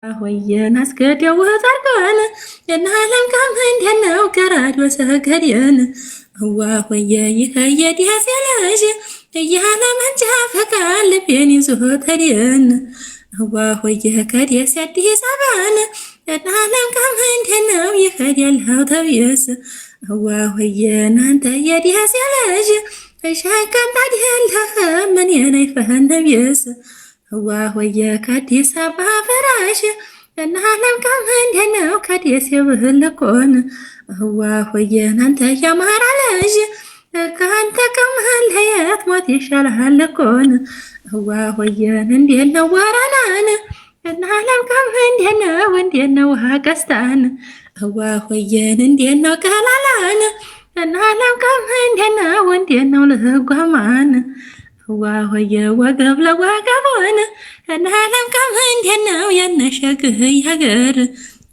ሆየን አስገደው ዛርጋን የናለም ካም እንደነው ከራዶ ሰገደን ህዋ ሆየ ይከየድ ያሰላጅ እያለ መንጃ ፈቃድ ልቤን ይዞ ተደን ህዋ ሆየ ከደስ አዲስ አበባን የናለም ካም እንደነው ይከደልው ተብየስ ህዋ ሆየ ናንተ የዲያስ ያላጅ እሻካን ታዲያለህ ምን የነይ ፈነብየስ ህዋ ሆየ ከአዲስ አበባ ፈራሽ እናለም ካም እንደነው ከደስ የብህልኮን ህዋ ሆየ ናንተ ያማራ ልጅ ከአንተ ከመለየት ሞት ይሻልሃል እኮን ህዋ ሆየን እንዴት ነው ወረናን እናለም ካም እንደነው ውሃ ቀስታን ህዋ ሆየን እንዴት ነው ቀላላን እናለም ካም እንደነው ልጓማን ህዋ ሆየ ወገብ ለወገቦን እናለም ካም እንደነው የነሸግህ ያገር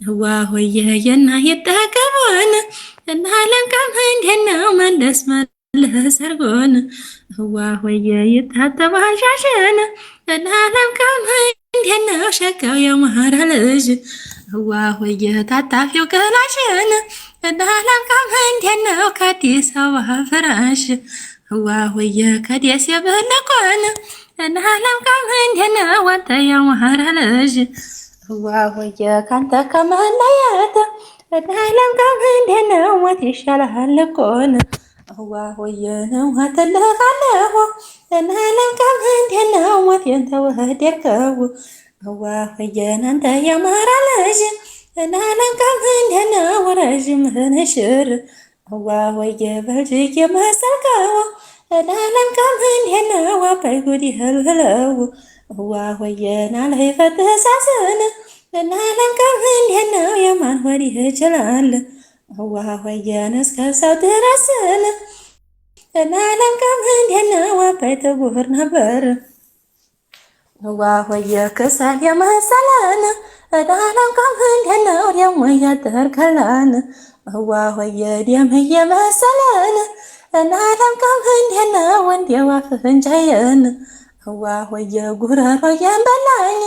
ህዋ ሆየ የና ይጠገቦን እናለም ካም እንደነው መለስ ሰርጎን ህዋ ሆየ ይታጠባል ሻሽን እናለም ካም እንደነው ሸጋው የማራ ልጅ ህዋ ሆየ ታጣፊው ገላሽን እናለም ካም እንደነው ከአዲስ አበባ ፍራሽ ህዋ ሆየ ከደስ የበለቆን እናለም ካም እንደነው አንተ የማራ ልጅ ህዋ ሆየ ካንተ ከመለየት እናለም ካም እንደነው ሞት ይሻልሃል እኮን ህዋ ሆየ ነው አትልሃለሁ እናለም ካም እንደነው ሞቴን ተወደድከው ህዋ ሆየ ናንተ የማራ ልጅ እናለም ካም እንደነው ረዥምህን ሽር ህዋ ሆየ በልጅ የመሰልከው እናለም ካም እንደነው አባይ ጉድ ይህልህለው ህዋ ሆየ ናላይ ፈትሳስን እናለም ካም እንደነው የማን ሆድ ይችላል ህዋ ሆየን እስከ ሰው ድረስን እናለም ካም እንደነው አባይ ትጉር ነበር ህዋ ሆየ ክሰል የመሰለን እናለም ካም እንደነው ደሞ ያደርገላን ህዋ ሆየ ደም የመሰለን እናለም ካም እንደነው እንዲያው አፍንጫዬን ህዋ ሆየ ጉረሮ የበላኝ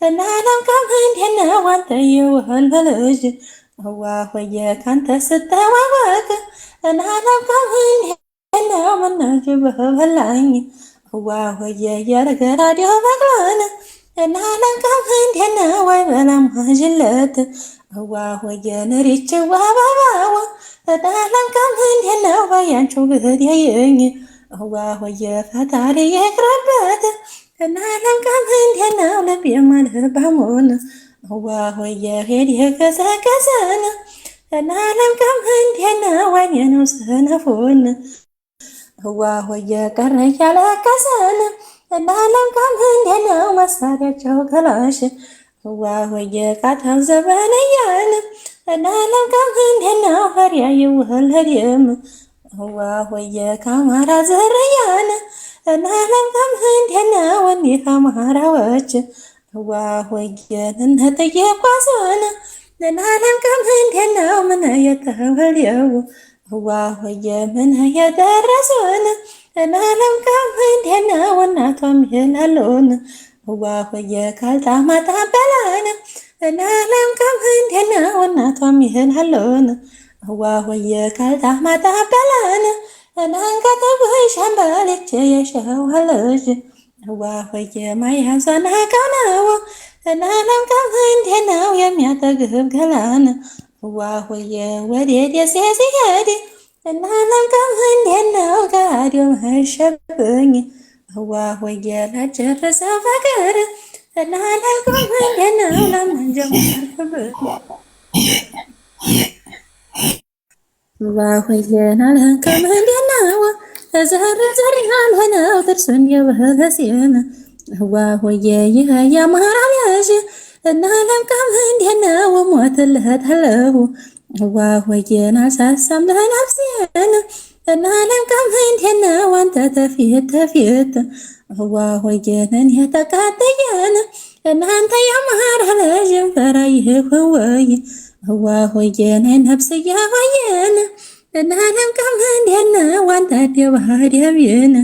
እናለም ካም እንደነው አንተ የውህል በልጅ ህዋ ሆየ ካንተ ስተዋወቅ እናለም ካም እንደነው ምነጅ በበላኝ ህዋ ሆየ የረገራዲዮ በቅሎን እናለም ካም እንደነው አይበላም ጅለት ህዋ ሆየ ንሪችዋ አበባው እናለም ካም እንደነው ባያንቺው ግድ ያየኝ ህዋ ሆየ ፈጣሪ ይቅርበት እናለም ካም እንደነው ልብ የማልባሙን ህዋ ሆየ ሄድ የገሰገሰን እናለም ካም እንደነው አይኔነው ሰነፉን ህዋ ሆየ ቀረ ያለቀሰን እናለም ካም እንደነው መሳሪያቸው ከላሽ ህዋ ሆየ ቃታው ዘበነያን እናለም ካም እንደነው ፈሪያ ይውህል ህድም ህዋ ሆየ ከአማራ ዘርያን እናለም ካም እንደነው እኒህ አማራዎች ህዋ ሆየን እነጠየቋሶን እናለም ካም እንደነው ምን የተበልየው ህዋ ሆየ ምን የደረሱን እናለም ካም እንደነው እናቷም ይላሉን ህዋ ሆየ ካልጣማጣ በላን እናለም ካም እንደነው እናቷም ይላሉን ህዋ ሆየ ካልጣማጣ በላን እናንከተብህ ሻምባልቼ የሸዋ ልጅ ህዋ ሆየ ማያዟን አውቀው ነው እናለም ካም እንደነው የሚያጠግብ ገላን ህዋ ሆየ ወደ ደሴ ሲሄድ እናለም ካም እንደነው ጋዲዮ መሸብኝ ህዋ ሆየ ላጨርሰው ፍቅር እናለም ካም እንደነው ለመንጀው ህዋ ሆየ ናለም ካም እንደነው ዘር ያልሆነው ጥርሱን የበለሴን ህዋ ሆየ ይህ የአማራ ልጅ እናለም ካም እንደነው ሞትልሃለሁ ህዋ ሆየን አልሳሳም ለነፍሴን እናለም ካም እንደነው አንተ ተፊት ህዋ ሆየንን የተቃጠየን እናንተ የአማራ ልጅ ፈራ ይህ ወይ ህዋ ሆየን ነፍስያ ሆየን እናለም ካም እንደነው አንተ ደባደብን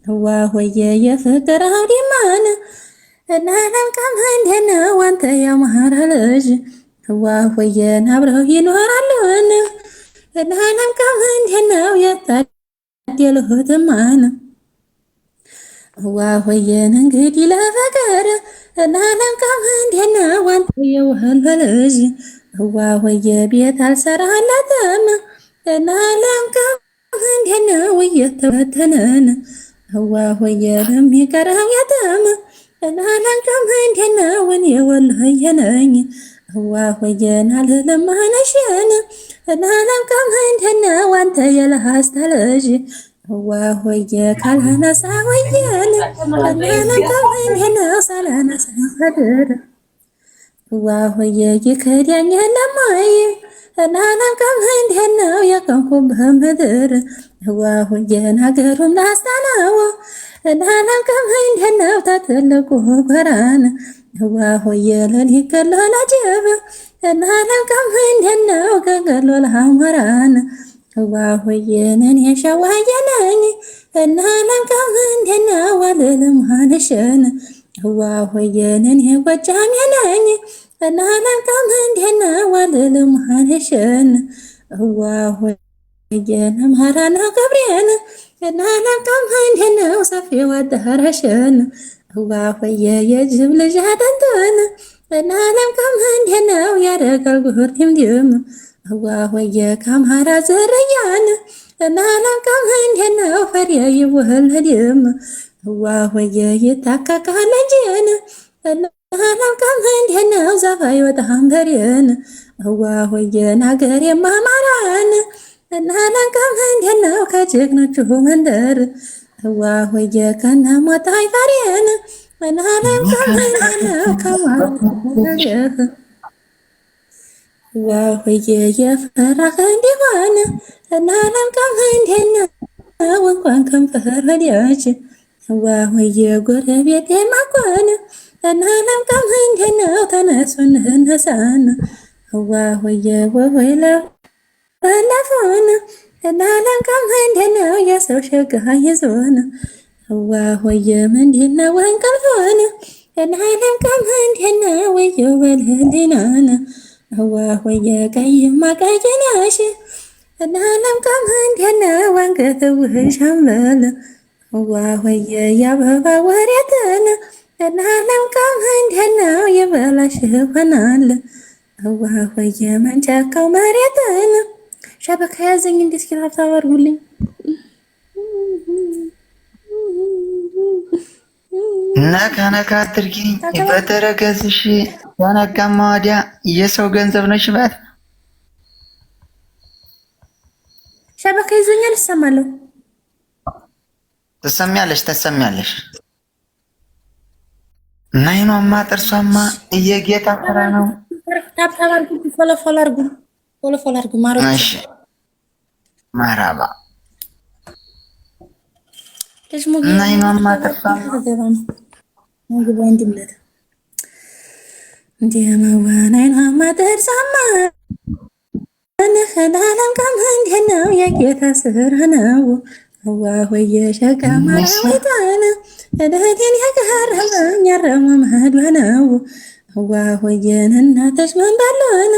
ህዋ ሆየ የፍቅር አውዲማን እናለም ከምንድን ነው አንተ ያማረ ልጅ ህዋ ሆየን አብረው ይኖራሉን እናለም ከምንድን ነው የታደሉትማን ህዋ ሆየን እንግዲህ ለፈቀረ እናለም ከምንድን ነው አንተ የውህል ልጅ ህዋ ሆየ ቤት አልሰራለትም እናለም ከምንድን ነው እየተበተነን ህዋ ሆየ ለሚቀረው የትም እናለም ከምንድን ነው እኔ ወሎዬ ነኝ ህዋ ሆየን አልለማነሽን እናለም ከምንድን ነው አንተ የለሃስታ ልጅ ህዋ ሆየ ካላነሳ ወየን እናለም ከምንድን ነው ሳላነሳ ፈድር ህዋ ሆየ ይከዳኝ ለማይ እናለም ከምንድን ነው የቀንኩብህ ምድር ህዋ ሆየን ሀገሩም ላስታ ነው እናለም ከምንድን ነው ተትልቁ ጎራን ህዋ ሆየ ለሊት ገሎ ለጅብ እናለም ከምንድን ነው ከገሎ ለሐሞራን ህዋ ሆየን እኔ ሸዋዬ ነኝ እናለም ከምንድን ነው አልልምሃንሽን ህዋ ሆየን እኔ ጎጃሜ ነኝ እናለም ከምንድን ነው አልልምሃንሽን ህዋ ሆየን አምሃራና ገብሬን እናለም ከምንድን ነው ሰፊው አዳራሽን ህዋ ሆየ የጅብ ልጅ አጥንትን እናለም ከምንድን ነው ያደርጋል ጉር ድምድም ህዋ ሆየ ከአምሃራ ዝርያን እናለም ከምንድን ነው ፈሪያ ይወለድም ህዋ ሆየ ይታከካል እንጂን እናለም ከምንድን ነው ዛፍ አይወጣም በሬን ህዋ ሆየን አገር የማማራን እናለም ከምንድን ነው ከጀግኖቹ መንደር ህዋ ሆየ ከነሞት አይፈሬን እናለም ከምንድን ነው ከማርህ ህዋ ሆየ የፈራህ እንዲሆን እናለም ከምንድን ነው እንኳን ከንፈር ወዲያች ህዋ ሆየ ጎረቤት የማቆን እናለም ከምንድን ነው ተነሱ እንነሳን ህዋ ሆየ ወወይለ ባለፈውን እናለም ከምንድን ነው የሰው ሸጋ ይዞን ህዋ ሆየ ምንድን ነው እንቅልፎን እናለም ከምንድን ነው ወየው በልህሊናን ህዋ ሆየ ቀይማ ቀይነሽ እናለም ከምንድን ነው አንገትውህ ሻምበል ህዋ ሆየ የአበባ ወሬትን እናለም ከምንድን ነው የበላሽ ሆናል ህዋ ሆየ መንጫካው መሬትን ሸበካ ያዘኝ እንዴት ኪራፍ ታወርጉልኝ ነካ ነካ አድርጊኝ በተረገዝሽ ያነጋማ ወዲያ የሰው ገንዘብ ነሽ ባት ሸበካ ይዞኛል እሰማለሁ ትሰሚያለሽ ናይኗማ ጥርሷማ እየጌታ ፈራ ነው ታብታብ አድርጉ ፎሎ አድርጉ ማሮች እሺ ማራባ ናይኗማ ጥርሷማ ምግብ እንድምለት እንደማዋ ናይኗማ ጥርሷማ እናለም ከምንድን ነው የጌታ ስራ ነው ህዋ ሆየ ሸቃማ ወይታን እህቴን ያገረመኝ ያረሙ መህዷ ነው ህዋ ሆየን እናተሽ ምን ባለውን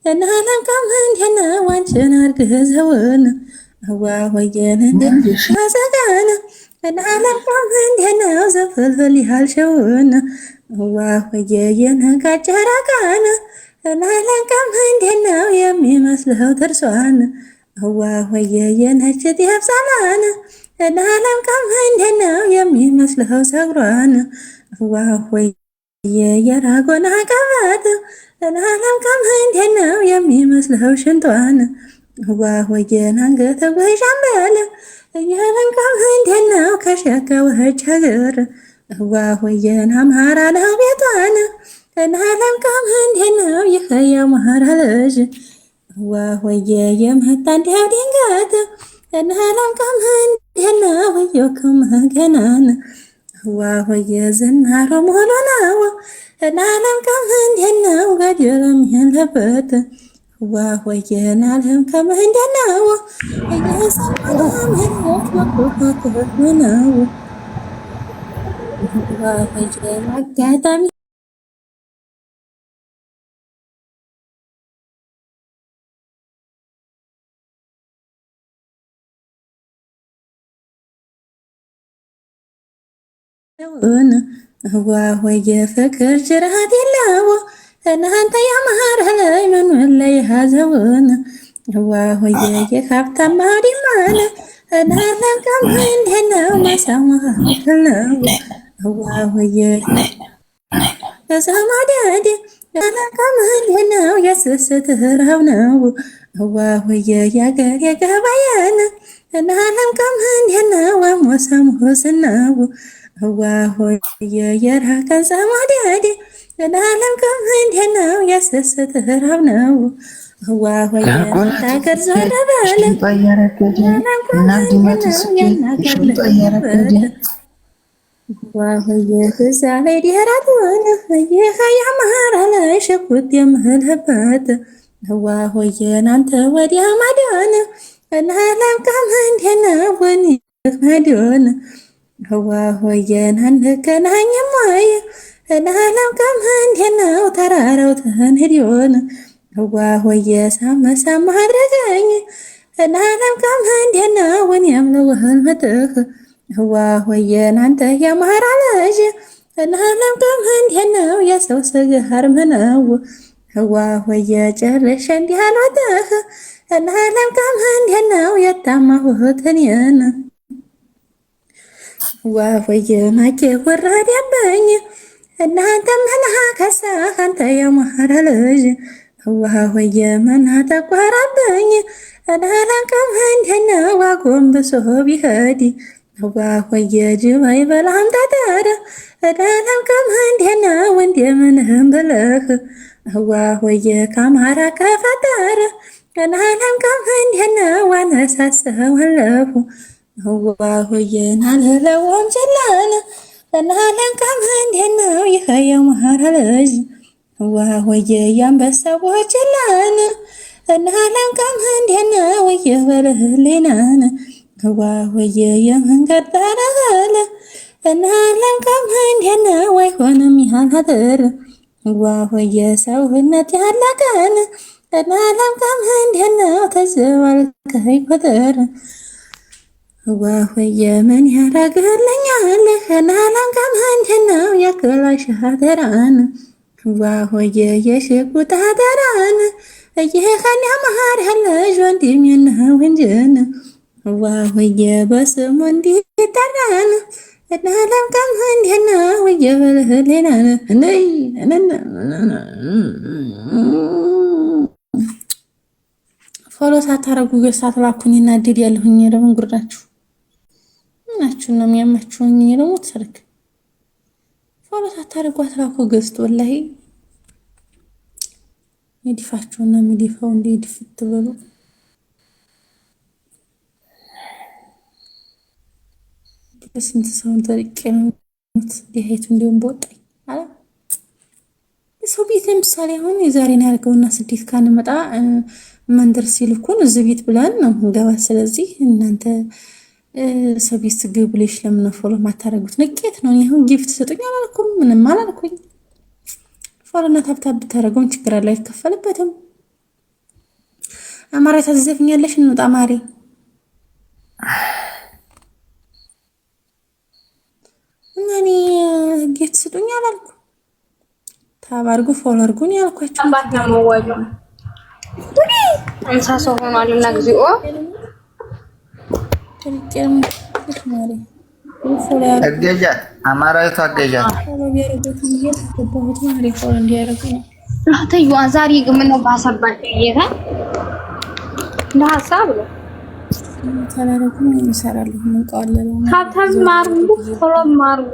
እናለም ከምንድን ነው አንቺን አርግዘውን ህዋ ሆየን እንደማዘጋን እናለም ከምንድን ነው ዘፍልፍል ያልሽውን ህዋ ሆየ የነጋጭ ጨረቃን እናለም ከምንድን ነው የሚመስለው ጥርሷን ህዋ ሆየ የነጭ ጤፍ ሰማን እናለም ከምንድን ነው የሚመስለው ፀጉሯን ህዋ ሆየ የራጎና ቀበት እናለም ከምንድን ነው የሚመስለው ሽንቷን ህዋ ሆየን አንገትውህ ሻምበል እናለም ከምንድን ነው ከሸከወች ሀገር ህዋ ሆየን አምሃራ ነው ቤቷን እናለም ከምንድን ነው ይህ የአምሃራ ልጅ ህዋ ሆየ የመጣ እንዲያው ድንገት እናለም ከምንድን ነው ወየኩም ገናን ህዋ ሆየ ዝናሮ ሙሉ ነው እናለም ከምንድን ነው ገደለም ያለበት ህዋ ሆየን አለም ከምንድን ነው እየሰማን ህይወት ወቁ ነው አጋጣሚ هو የፍቅር ጅራት የለው እናንተ ያማረ ላይ ምን ላይ ሀዘውን هو የካብታማ ዲማነ እናንተም ከምን ነው ማሳማህ ነው هو ዘማዳዲ ከምን ነው የስስትህ ነው هو ያገር የገባያን እናንተም ከምን ነው ወሰም ሁስናው هو የራቀን ዘማዳዲ እናንተም ከምን ነው የስስትህ ነው هو ታገር ዞረ በለ እዛ ላይ ዲራት ሆነ የኸያ ማራ ላይ ሸኩት የምህልህበት ህዋሆየ ናንተ ወዲያ ማዳን እናለም ከምን ወን መዶን ህዋሆየ ናንተ ከናኝ ማይ እናለም ከምን ተራራው ተንህዲዮን ህዋሆየ ሳመሳም አድረገኝ እናለም ከምን ወን ያምለውህን መጥህ ህዋሆየ ናንተ ያማራ ልጅ እናለም ከምን የሰው ስግሃር ምነው ህዋሆየ ጨርሼ እንዲህ አልወጣህ እናለም ከምን የታማሁትን የን ህዋሆየ ማኬ ወራድ ያበኝ እናንተ ምንሃ ከሳ አንተ ያማራ ልጅ ህዋሆየ ምንሃ ተቋራበኝ እናለም ከምን ዋጎንብሶ ቢሄድ ህዋሆየ ጅብ አይበላም ጠጠር እናለም ከምን ወንድምህን ብለህ ህዋሆየ ከአማራ ከፈጠረ እናለም ከምን ዋነሳሰዋለሁ ህዋሆየ ናልለውም ችላለ እናለም ከምን ይኸ የማራ ልጅ ህዋሆየ ያንበሰቦች ችላለ እናለም ከምን ወየበልህሊናን ህዋሆየ የመንገድ ዳረለ እናለም ከምን ወይሆንም ያላደር ህዋሆየ ሰውነት ያለቀን እናለም ከምን ተዘዋልከይ ቁጥር ህዋሆየ ምን ያረግልኛል እናለም ከምን የክላሽ ሀገራን ህዋሆየ የሽጉጥ ሀገራን እየኸን ያማር ያለሽ ወንድሜን ወንጀን ህዋሆየ በስሙ እንዲጠራን እናለም ከምን ወየበልህሊናን ነይ ፎሎ ሳታረጉ ሳትላኩኝ እና ድድ ያለሁኝ ደግሞ ጉርዳችሁ ምናችሁ ነው የሚያማችሁኝ ደግሞ ተሰርክ ፎሎ ሳታረጉ አትላኩ ገዝቶ ወላሂ ይድፋችሁና የሚድፋው እንዲድፍት በሉ በስንት ሰውን ተርቄምት ዲሄቱ እንዲሁም በወጣኝ አላ ሰው ቤት ለምሳሌ አሁን የዛሬን ያርገውና ስደት ካንመጣ መንደር ሲልኩን እዚህ ቤት ብለን ነው እንገባ። ስለዚህ እናንተ ሰው ቤት ግብልሽ ለምን ፎሎ ማታረጉት? ንቄት ነው። ይሁን ጊፍት ሰጡኝ አላልኩም፣ ምንም አላልኩኝ። ፎሎና ታብታብ ብታረጉም ችግር አለ፣ አይከፈልበትም። አማራ ታዘፍኛለሽ እንውጣ ማሪ እኔ ጊፍት ስጡኝ አላልኩ። ታባርጉ ፎሎ አርጉኝ ያልኳችሁ እንሳ ሰው ሆኗልና ግዚኦ እገጃት አማራዊቷ እገጃት ተይዋ ዛሬ ግን ምነው ባሰባችሁ ጌታ እንደ ሀሳብ ነው ተላረኩ ይሰራሉ ምን ቃል ሀብታም ማርጉ ፎሎ ማርጉ